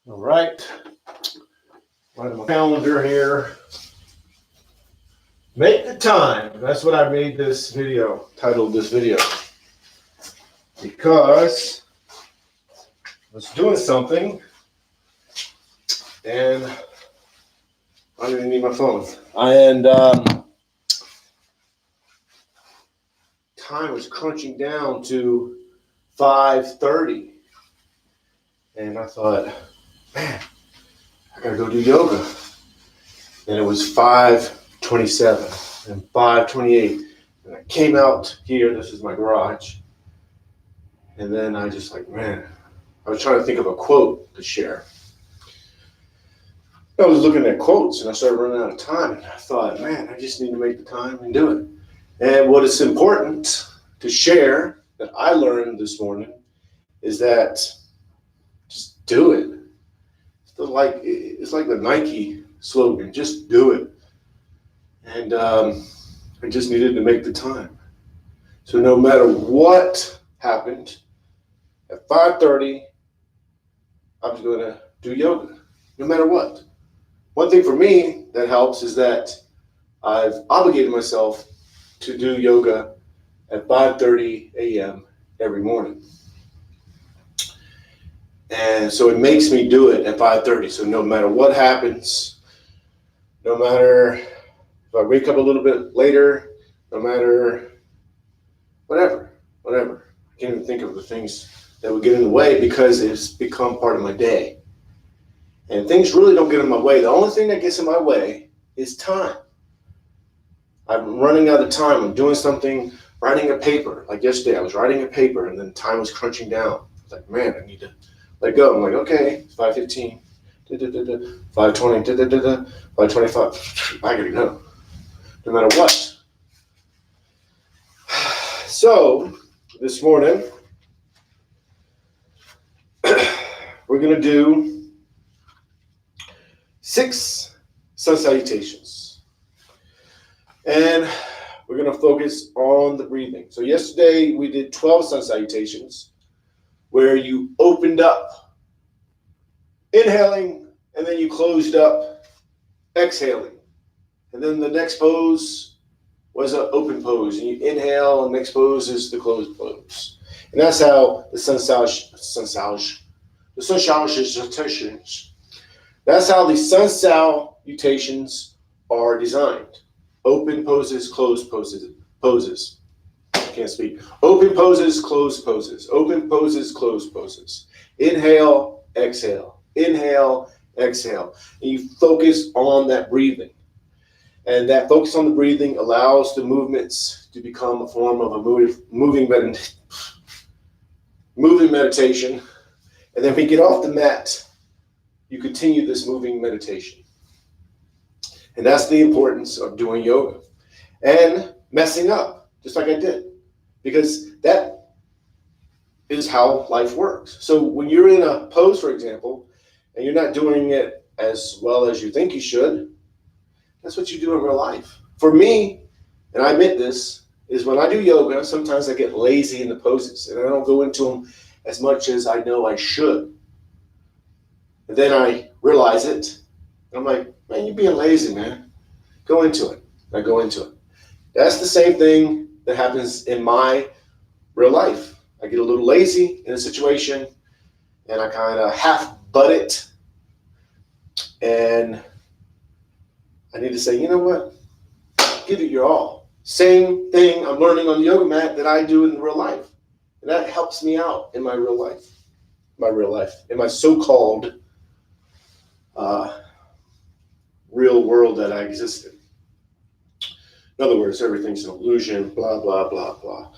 All right. Right my calendar here. Make the time. That's what I made this video, titled this video. Because I was doing something and I didn't need my phone. And time was crunching down to 5:30. And I thought, man, I gotta go do yoga. And it was 5:27 and 5:28. And I came out here, this is my garage. And then I just like, man, I was trying to think of a quote to share. I was looking at quotes and I started running out of time. And I thought, man, I just need to make the time and do it. And what is important to share that I learned this morning is that just do it. It's like the Nike slogan, just do it. And I just needed to make the time. So no matter what happened, at 5:30, I was going to do yoga, no matter what. One thing for me that helps is that I've obligated myself to do yoga at 5:30 a.m. every morning. And so it makes me do it at 5:30. So no matter what happens, no matter if I wake up a little bit later, no matter whatever. I can't even think of the things that would get in the way because it's become part of my day. And things really don't get in my way. The only thing that gets in my way is time. I'm running out of time. I'm doing something, writing a paper. Like yesterday, I was writing a paper and then time was crunching down. I was like, man, I need to let go. I'm like, okay, it's 5:15, 5:20, 5:25. I gotta go, no matter what. So this morning, we're gonna do 6 sun salutations. And we're going to focus on the breathing. So yesterday we did 12 sun salutations where you opened up, inhaling, and then you closed up, exhaling. And then the next pose was an open pose. And you inhale, and the next pose is the closed pose. And that's how the sun salutations. That's how the sun salutations are designed. Open poses, closed poses. I can't speak. Open poses, closed poses. Open poses, closed poses. Inhale, exhale. Inhale, exhale. And you focus on that breathing. And that focus on the breathing allows the movements to become a form of a moving meditation. And then when you get off the mat, you continue this moving meditation. And that's the importance of doing yoga and messing up, just like I did, because that is how life works. So when you're in a pose, for example, and you're not doing it as well as you think you should, that's what you do in real life. For me, and I admit this, is when I do yoga, sometimes I get lazy in the poses and I don't go into them as much as I know I should. And then I realize it, and I'm like, man, you're being lazy, man. Go into it. I go into it. That's the same thing that happens in my real life. I get a little lazy in a situation, and I kind of half butt it, and I need to say, you know what? Give it your all. Same thing I'm learning on the yoga mat that I do in real life. And that helps me out in my real life. In my so-called real world that I exist in. In other words, everything's an illusion, blah, blah, blah, blah.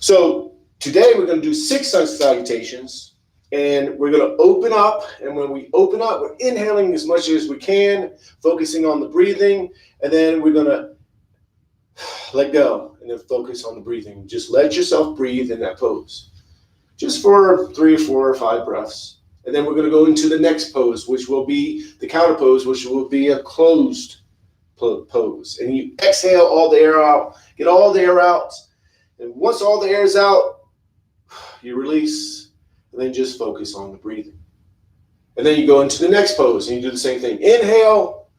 So today we're going to do 6 sun salutations, and we're going to open up. And when we open up, we're inhaling as much as we can, focusing on the breathing, and then we're going to let go and then focus on the breathing. Just let yourself breathe in that pose, just for 3 or 4 or 5 breaths. And then we're going to go into the next pose, which will be the counter pose, which will be a closed pose. And you exhale all the air out, get all the air out. And once all the air is out, you release, and then just focus on the breathing. And then you go into the next pose and you do the same thing. Inhale,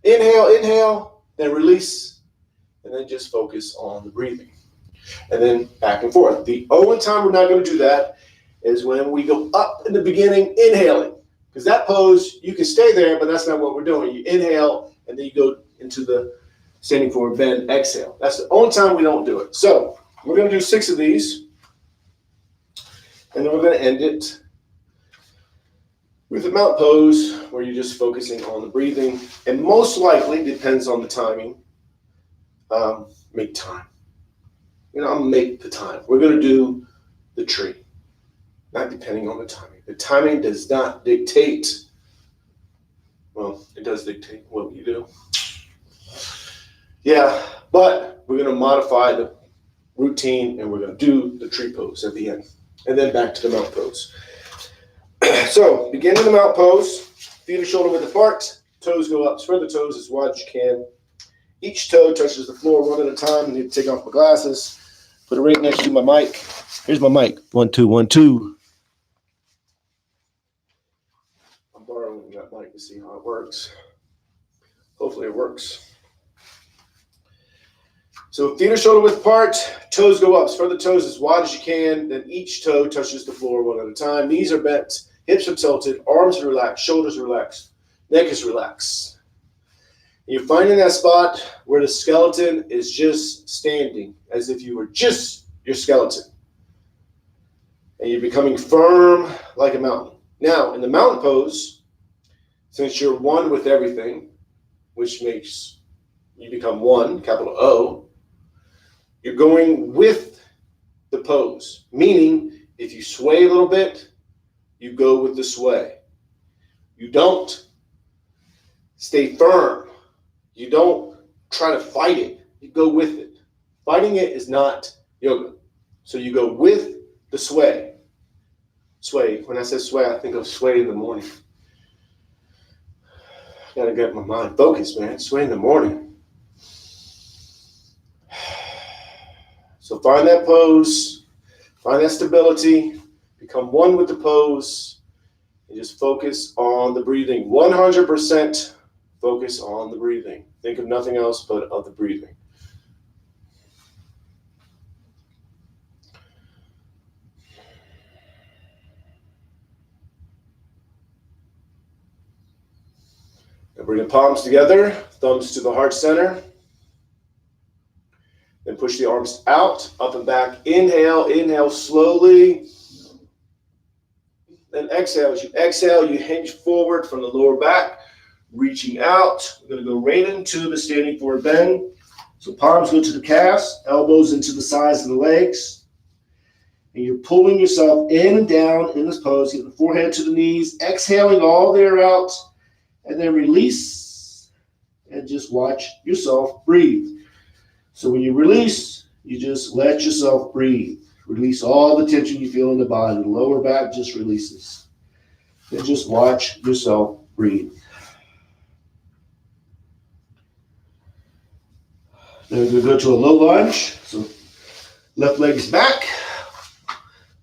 inhale, inhale, then release, and then just focus on the breathing. And then back and forth. The only time we're not going to do that is when we go up in the beginning, inhaling. Because that pose, you can stay there, but that's not what we're doing. You inhale, and then you go into the standing forward bend, exhale. That's the only time we don't do it. So we're going to do 6 of these, and then we're going to end it with a mount pose where you're just focusing on the breathing. And most likely, depends on the timing, make time. I'll make the time. We're going to do the tree, not depending on the timing. The timing does not dictate. Well, it does dictate what you do. Yeah, but we're going to modify the routine and we're going to do the tree pose at the end. And then back to the mount pose. So, begin in the mount pose. Feet are shoulder width apart. Toes go up. Spread the toes as wide as you can. Each toe touches the floor one at a time. I need to take off my glasses. Put it right next to my mic. Here's my mic. 1, 2, 1, 2. I'm borrowing that mic to see how it works. Hopefully it works. So feet are shoulder width apart. Toes go up. Spread the toes as wide as you can. Then each toe touches the floor one at a time. Knees are bent. Hips are tilted. Arms are relaxed. Shoulders are relaxed. Neck is relaxed. You're finding that spot where the skeleton is just standing, as if you were just your skeleton. And you're becoming firm like a mountain. Now, in the mountain pose, since you're one with everything, which makes you become one, capital O, you're going with the pose. Meaning, if you sway a little bit, you go with the sway. You don't stay firm. You don't try to fight it. You go with it. Fighting it is not yoga. So you go with the sway. Sway. When I say sway, I think of sway in the morning. Gotta get my mind focused, man. Sway in the morning. So find that pose. Find that stability. Become one with the pose. And just focus on the breathing. 100%. Focus on the breathing. Think of nothing else but of the breathing. Now bring the palms together, thumbs to the heart center. Then push the arms out, up and back. Inhale, inhale slowly. Then exhale. As you exhale, you hinge forward from the lower back. Reaching out, we're going to go right into the standing forward bend. So palms go to the calves, elbows into the sides of the legs. And you're pulling yourself in and down in this pose. Get the forehead to the knees, exhaling all the air out, and then release. And just watch yourself breathe. So when you release, you just let yourself breathe. Release all the tension you feel in the body. The lower back just releases. Then just watch yourself breathe. Then we're going to go to a low lunge. So left leg is back.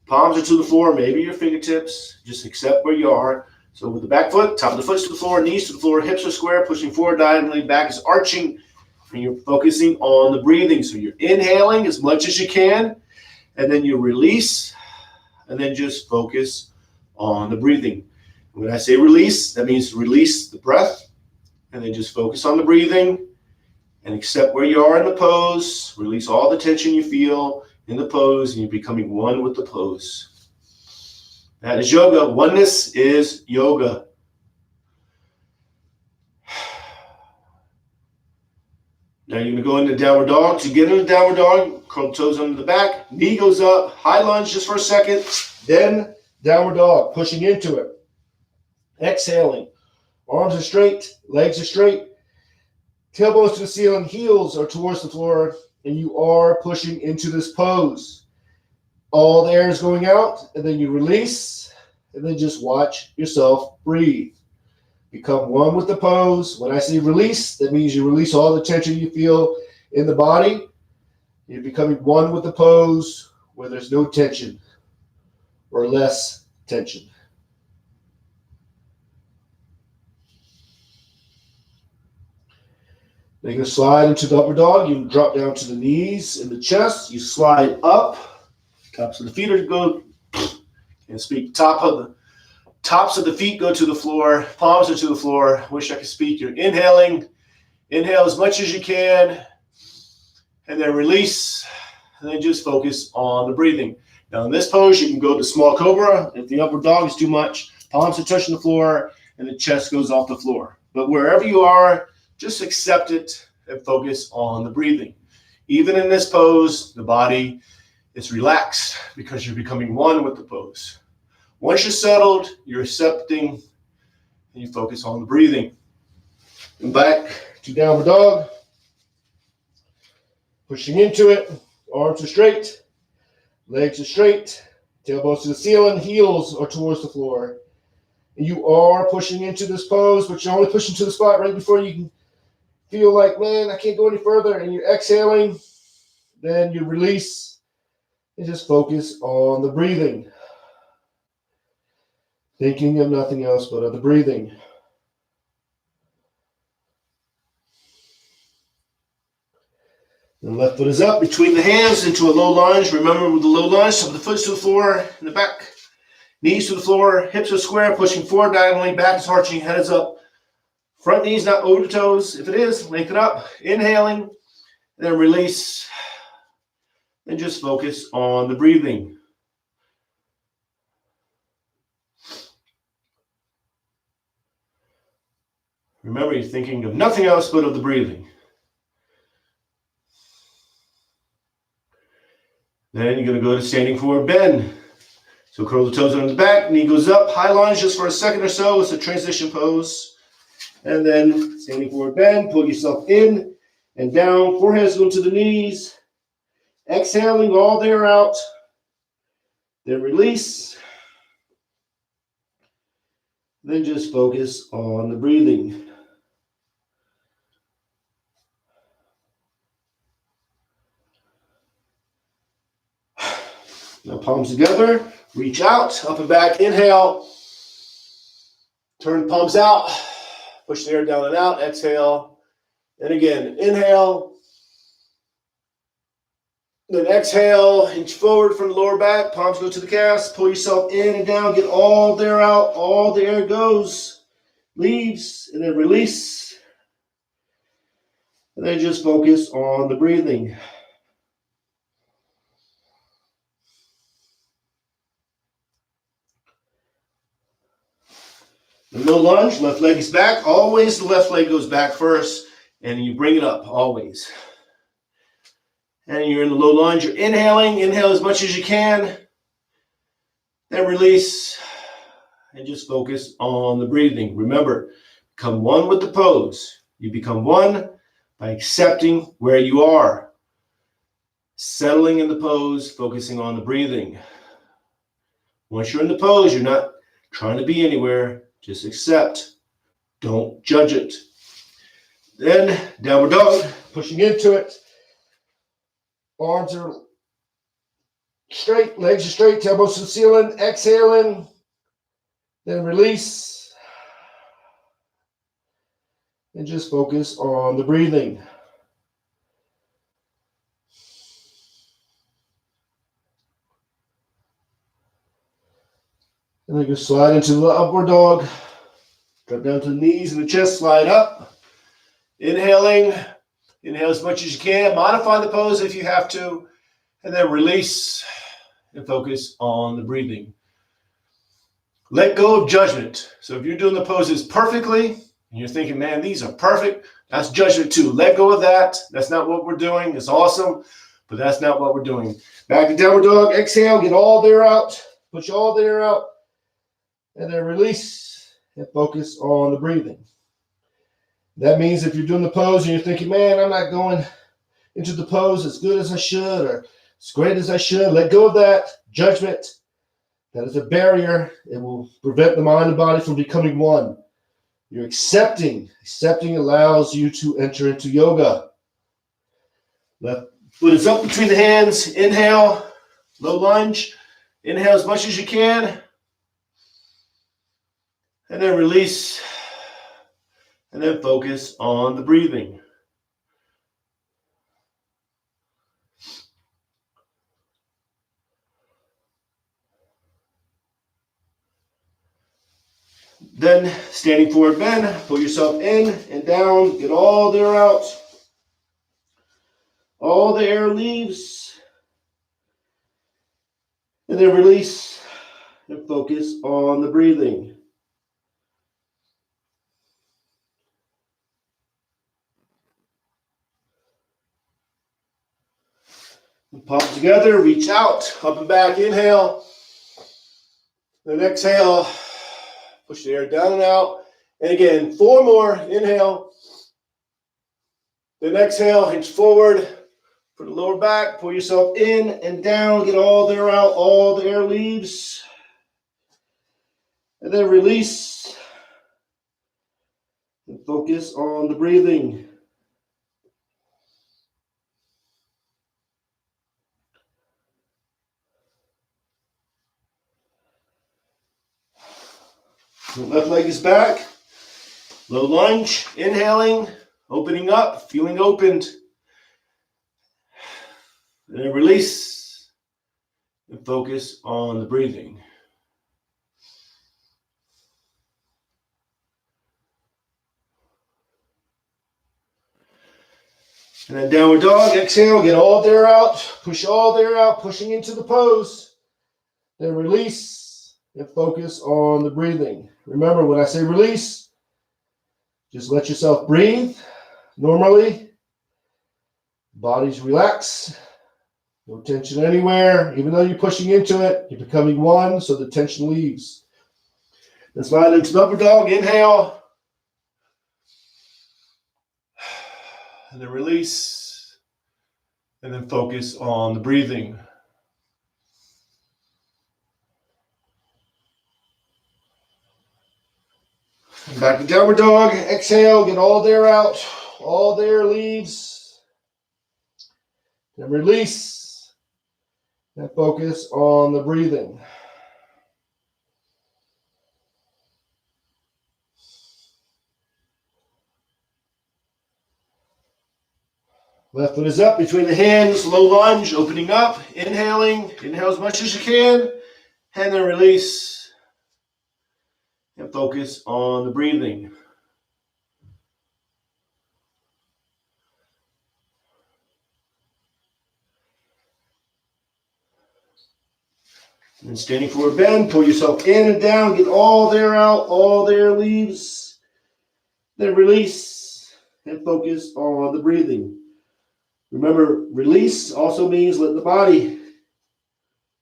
Palms are to the floor, maybe your fingertips. Just accept where you are. So with the back foot, top of the foot to the floor, knees to the floor, hips are square, pushing forward diagonally, back is arching. And you're focusing on the breathing. So you're inhaling as much as you can. And then you release. And then just focus on the breathing. When I say release, that means release the breath. And then just focus on the breathing. And accept where you are in the pose. Release all the tension you feel in the pose, and you're becoming one with the pose. That is yoga. Oneness is yoga. Now you're going to go into downward dog. To get into downward dog, curl toes under the back. Knee goes up. High lunge just for a second. Then downward dog, pushing into it. Exhaling. Arms are straight. Legs are straight. Tailbones to the ceiling, heels are towards the floor, and you are pushing into this pose. All the air is going out, and then you release, and then just watch yourself breathe. Become one with the pose. When I say release, that means you release all the tension you feel in the body. You're becoming one with the pose where there's no tension or less tension. Then you can slide into the upper dog. You drop down to the knees and the chest. You slide up. Tops of the feet are go. And speak. Tops of the feet go to the floor. Palms are to the floor. Wish I could speak. You're inhaling. Inhale as much as you can. And then release. And then just focus on the breathing. Now in this pose, you can go to small cobra. If the upper dog is too much, palms are touching the floor and the chest goes off the floor. But wherever you are, just accept it and focus on the breathing. Even in this pose, the body is relaxed because you're becoming one with the pose. Once you're settled, you're accepting, and you focus on the breathing. And back to downward dog. Pushing into it, arms are straight. Legs are straight, tailbones to the ceiling, heels are towards the floor. And you are pushing into this pose, but you're only pushing to the spot right before you can feel like, man, I can't go any further. And you're exhaling, then you release and just focus on the breathing. Thinking of nothing else but of the breathing. The left foot is up between the hands into a low lunge. Remember with the low lunge, so the foot's to the floor in the back. Knees to the floor, hips are square, pushing forward diagonally, back is arching, head is up. Front knees not over the toes. If it is, lengthen up. Inhaling, and then release. And just focus on the breathing. Remember, you're thinking of nothing else but of the breathing. Then you're going to go to standing forward bend. So curl the toes under the back, knee goes up, high lunge just for a second or so. It's a transition pose. And then standing forward bend, pull yourself in and down, forehead's going to the knees. Exhaling all the air out. Then release. Then just focus on the breathing. Now palms together, reach out, up and back, inhale. Turn the palms out, push the air down and out, exhale. And again, inhale. Then exhale, inch forward from the lower back, palms go to the calves, pull yourself in and down, get all the air out, all the air goes, leaves, and then release. And then just focus on the breathing. The low lunge, left leg is back. Always the left leg goes back first, and you bring it up, always. And you're in the low lunge, you're inhaling, inhale as much as you can. Then release, and just focus on the breathing. Remember, become one with the pose. You become one by accepting where you are. Settling in the pose, focusing on the breathing. Once you're in the pose, you're not trying to be anywhere. Just accept. Don't judge it. Then downward dog, pushing into it. Arms are straight, legs are straight, tailbones to the ceiling. Exhaling. Then release. And just focus on the breathing. And then you slide into the upward dog. Drop down to the knees and the chest, slide up. Inhaling. Inhale as much as you can. Modify the pose if you have to. And then release and focus on the breathing. Let go of judgment. So if you're doing the poses perfectly, and you're thinking, man, these are perfect, that's judgment too. Let go of that. That's not what we're doing. It's awesome, but that's not what we're doing. Back to downward dog. Exhale. Get all the air out. Push all the air out. And then release and focus on the breathing. That means if you're doing the pose and you're thinking, man, I'm not going into the pose as good as I should or as great as I should, let go of that judgment. That is a barrier. It will prevent the mind and body from becoming one. You're accepting. Accepting allows you to enter into yoga. Left foot is up between the hands. Inhale, low lunge. Inhale as much as you can. And then release. And then focus on the breathing. Then standing forward bend, pull yourself in and down, get all the air out. All the air leaves. And then release and focus on the breathing. Palms together, reach out, up and back, inhale. Then exhale, push the air down and out. And again, 4 more, inhale. Then exhale, hinge forward, put the lower back, pull yourself in and down, get all the air out, all the air leaves. And then release and focus on the breathing. The left leg is back. Low lunge, inhaling, opening up, feeling opened. And then release and focus on the breathing. And then downward dog, exhale, get all the air out, push all the air out, pushing into the pose. Then release and focus on the breathing. Remember, when I say release, just let yourself breathe normally. Bodies relax. No tension anywhere. Even though you're pushing into it, you're becoming one, so the tension leaves. Then slide into the upward dog. Inhale. And then release. And then focus on the breathing. And back to downward dog. Exhale. Get all the air out. All the air leaves. Then release. And focus on the breathing. Left foot is up between the hands, low lunge, opening up, inhaling, inhale as much as you can, and then release, and focus on the breathing. And standing forward bend, pull yourself in and down, get all the air out, all the air leaves, then release, and focus on the breathing. Remember, release also means let the body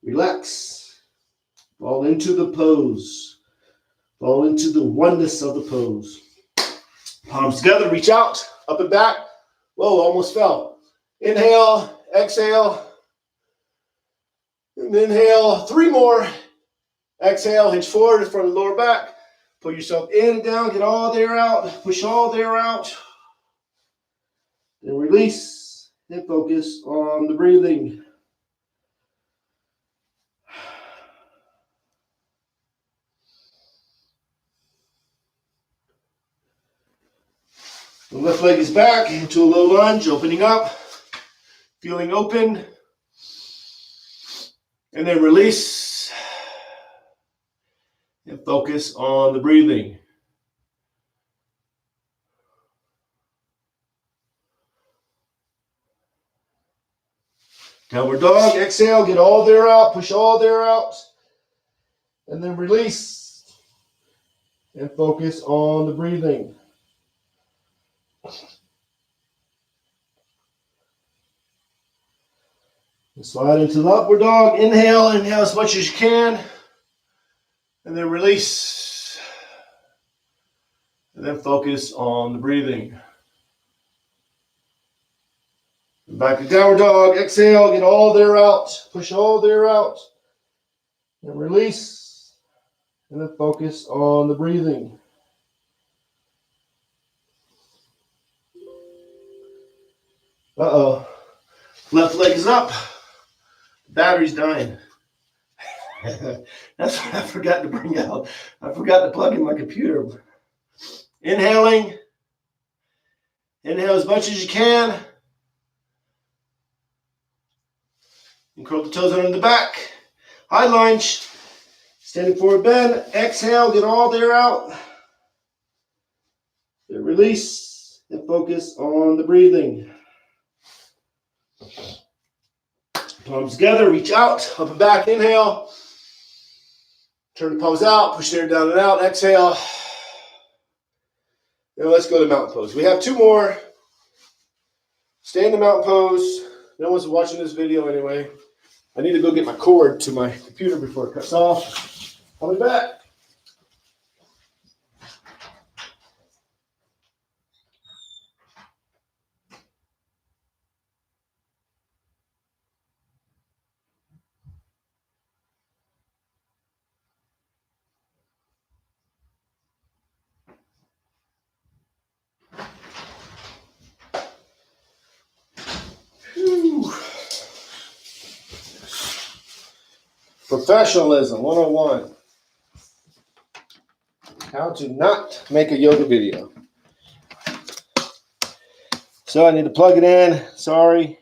relax, fall into the pose, fall into the oneness of the pose. Palms together, reach out, up and back. Whoa, almost fell. Inhale, exhale, and inhale, 3 more. Exhale, hinge forward in front of the lower back. Pull yourself in and down, get all the air out, push all the air out. Then release and focus on the breathing. The left leg is back into a low lunge, opening up, feeling open. And then release and focus on the breathing. Downward dog, exhale, get all the air out, push all the air out. And then release and focus on the breathing. And slide into the upward dog. Inhale as much as you can. And then release. And then focus on the breathing. And back to downward dog. Exhale, get all the air out. Push all the air out. And release. And then focus on the breathing. Uh-oh. Left leg is up. Battery's dying. That's what I forgot to bring out. I forgot to plug in my computer. Inhaling. Inhale as much as you can. And curl the toes under the back. High lunge. Standing forward bend. Exhale. Get all the air out. Then release and focus on the breathing. Palms together, reach out, up and back, inhale. Turn the palms out, push the air down and out, exhale. Now let's go to mountain pose. We have 2 more. Stay in the mountain pose. No one's watching this video anyway. I need to go get my cord to my computer before it cuts off. I'll be back. Whew. Professionalism 101. How to not make a yoga video. So I need to plug it in. Sorry.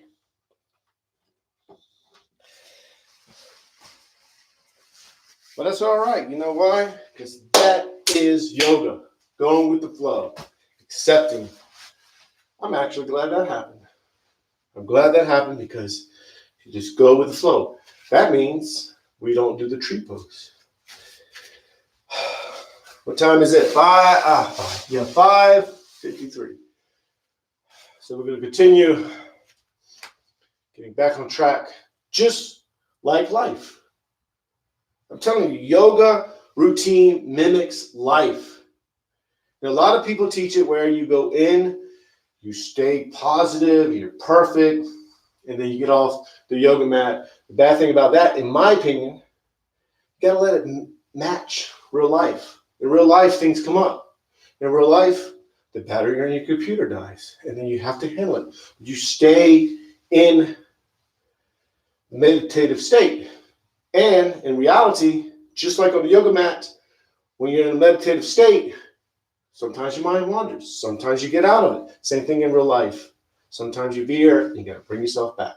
But that's all right. You know why? Because that is yoga. Going with the flow. Accepting. I'm actually glad that happened. I'm glad that happened because you just go with the flow. That means we don't do the tree pose. What time is it? 5:53. So we're going to continue getting back on track, just like life. I'm telling you, yoga routine mimics life. And a lot of people teach it where you go in, you stay positive, you're perfect, and then you get off the yoga mat. The bad thing about that, in my opinion, you got to let it match real life. In real life, things come up. In real life, the battery on your computer dies, and then you have to handle it. You stay in meditative state. And in reality, just like on the yoga mat, when you're in a meditative state, sometimes your mind wanders. Sometimes you get out of it. Same thing in real life. Sometimes you veer, and you got to bring yourself back.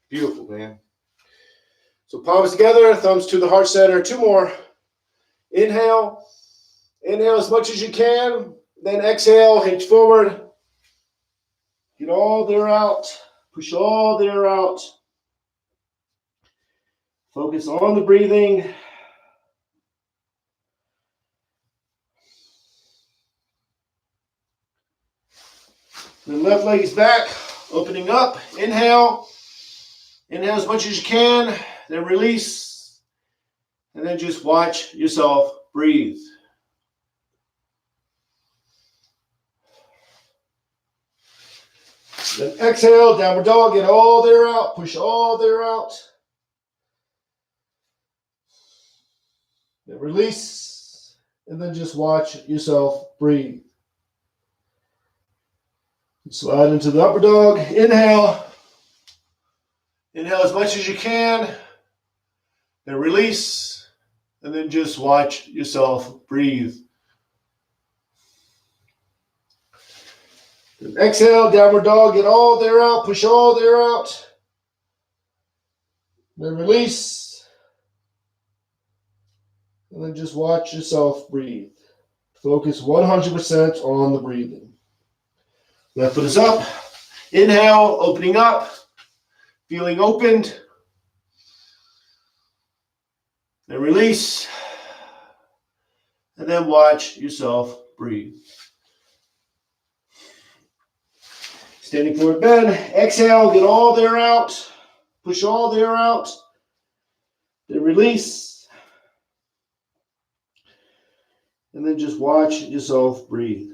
Beautiful, man. So palms together, thumbs to the heart center. 2 more. Inhale. Inhale as much as you can. Then exhale, hinge forward. Get all the air out. Push all the air out. Focus on the breathing. The left leg is back, opening up. Inhale. Inhale as much as you can. Then release. And then just watch yourself breathe. Then exhale, downward dog, get all the air out, push all the air out. Then release, and then just watch yourself breathe. Slide into the upper dog, inhale. Inhale as much as you can, then release, and then just watch yourself breathe. Then exhale, downward dog, get all the air out, push all the air out. Then release. And then just watch yourself breathe. Focus 100% on the breathing. Left foot is up. Inhale, opening up, feeling opened. Then release. And then watch yourself breathe. Standing forward bend. Exhale, get all the air out. Push all the air out. Then release. And then just watch yourself breathe.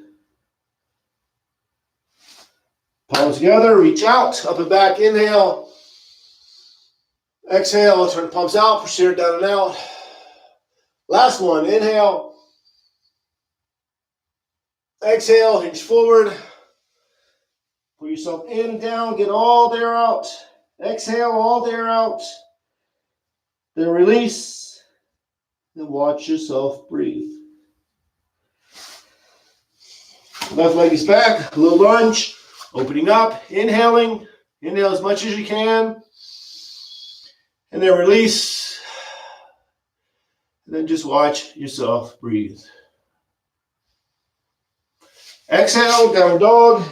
Palms together, reach out, up and back, inhale. Exhale, turn the palms out, push the air down and out. Last one, inhale. Exhale, hinge forward. Pull yourself in and down, get all the air out. Exhale, all the air out. Then release. And watch yourself breathe. Left leg is back, a little lunge. Opening up, inhaling. Inhale as much as you can. And then release. And then just watch yourself breathe. Exhale, downward dog.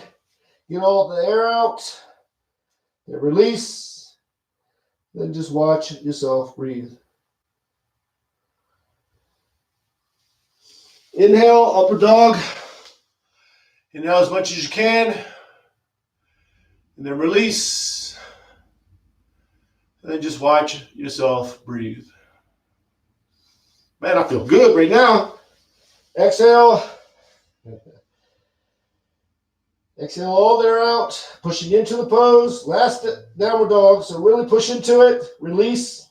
Get all the air out. Then release. Then just watch yourself breathe. Inhale, upward dog. Inhale as much as you can. And then release. And then just watch yourself breathe. Man, I feel good right now. Exhale. Exhale all the air out. Pushing into the pose. Last downward dog. So really push into it. Release.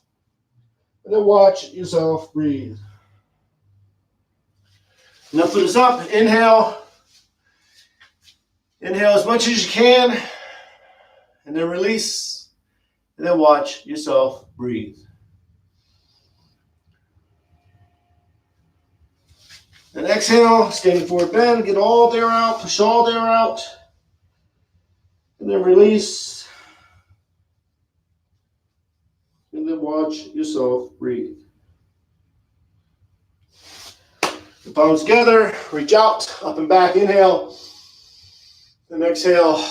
And then watch yourself breathe. Now foot is up. Inhale. Inhale as much as you can. And then release. And then watch yourself breathe. And exhale, standing forward bend, get all the air out, push all the air out. And then release. And then watch yourself breathe. The palms together, reach out, up and back, inhale. And exhale.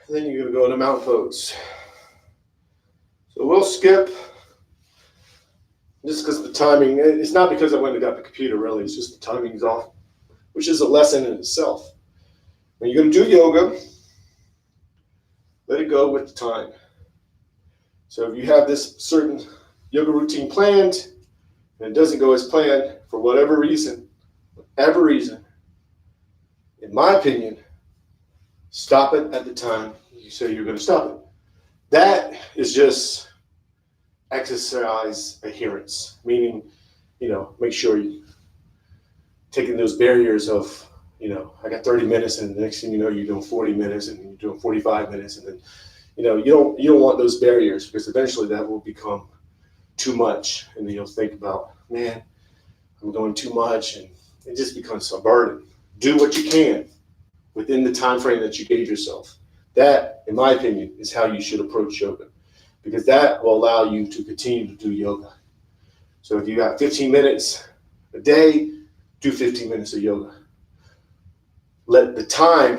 And then you're going to go into mountain pose. So we'll skip. Just because the timing, it's not because I went and got the computer, really. It's just the timing's off, which is a lesson in itself. When you're going to do yoga, let it go with the time. So if you have this certain yoga routine planned, and it doesn't go as planned for whatever reason, in my opinion, stop it at the time you say you're going to stop it. That is just exercise adherence, meaning, make sure you're taking those barriers of, I got 30 minutes and the next thing you know, you're doing 40 minutes and you're doing 45 minutes. And then, you don't want those barriers because eventually that will become too much. And then you'll think about, man, I'm doing too much and it just becomes a burden. Do what you can within the time frame that you gave yourself. That, in my opinion, is how you should approach yoga, because that will allow you to continue to do yoga. So if you got 15 minutes a day, do 15 minutes of yoga. Let the time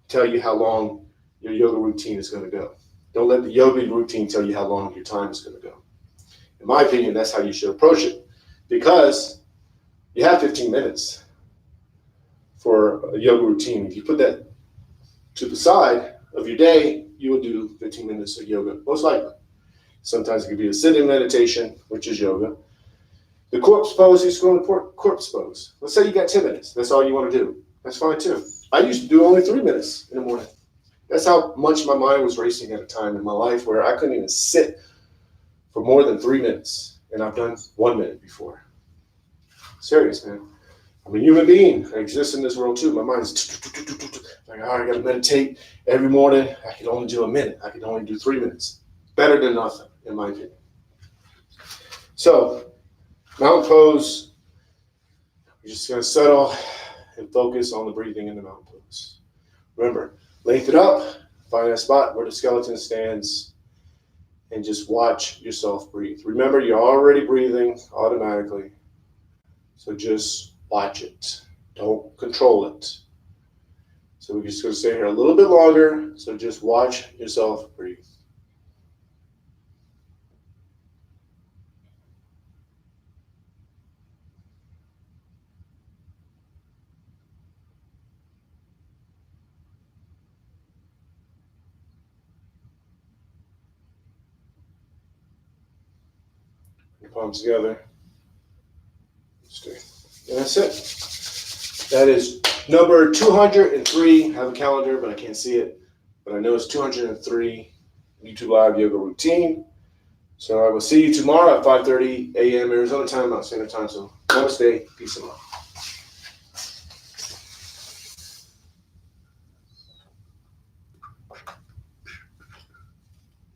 tell you how long your yoga routine is going to go. Don't let the yoga routine tell you how long your time is going to go. In my opinion, that's how you should approach it, because you have 15 minutes for a yoga routine. If you put that to the side of your day, you will do 15 minutes of yoga, most likely. Sometimes it could be a sitting meditation, which is yoga. The corpse pose, you just go into corpse pose. Let's say you got 10 minutes. That's all you want to do. That's fine too. I used to do only 3 minutes in the morning. That's how much my mind was racing at a time in my life where I couldn't even sit for more than 3 minutes. And I've done 1 minute before. Serious, man. I'm a human being. I exist in this world too. My mind's like, I got to meditate every morning. I can only do a minute. I can only do 3 minutes. Better than nothing, in my opinion. So, mountain pose. You're just going to settle and focus on the breathing in the mountain pose. Remember, lengthen up, find that spot where the skeleton stands, and just watch yourself breathe. Remember, you're already breathing automatically, so just watch it. Don't control it. So we're just going to stay here a little bit longer, so just watch yourself breathe. Your palms together. Stay. And that's it. That is number 203. I have a calendar, but I can't see it. But I know it's 203 YouTube Live Yoga Routine. So I will see you tomorrow at 5:30 a.m. Arizona time, Mountain Standard Time. So namaste, peace and love.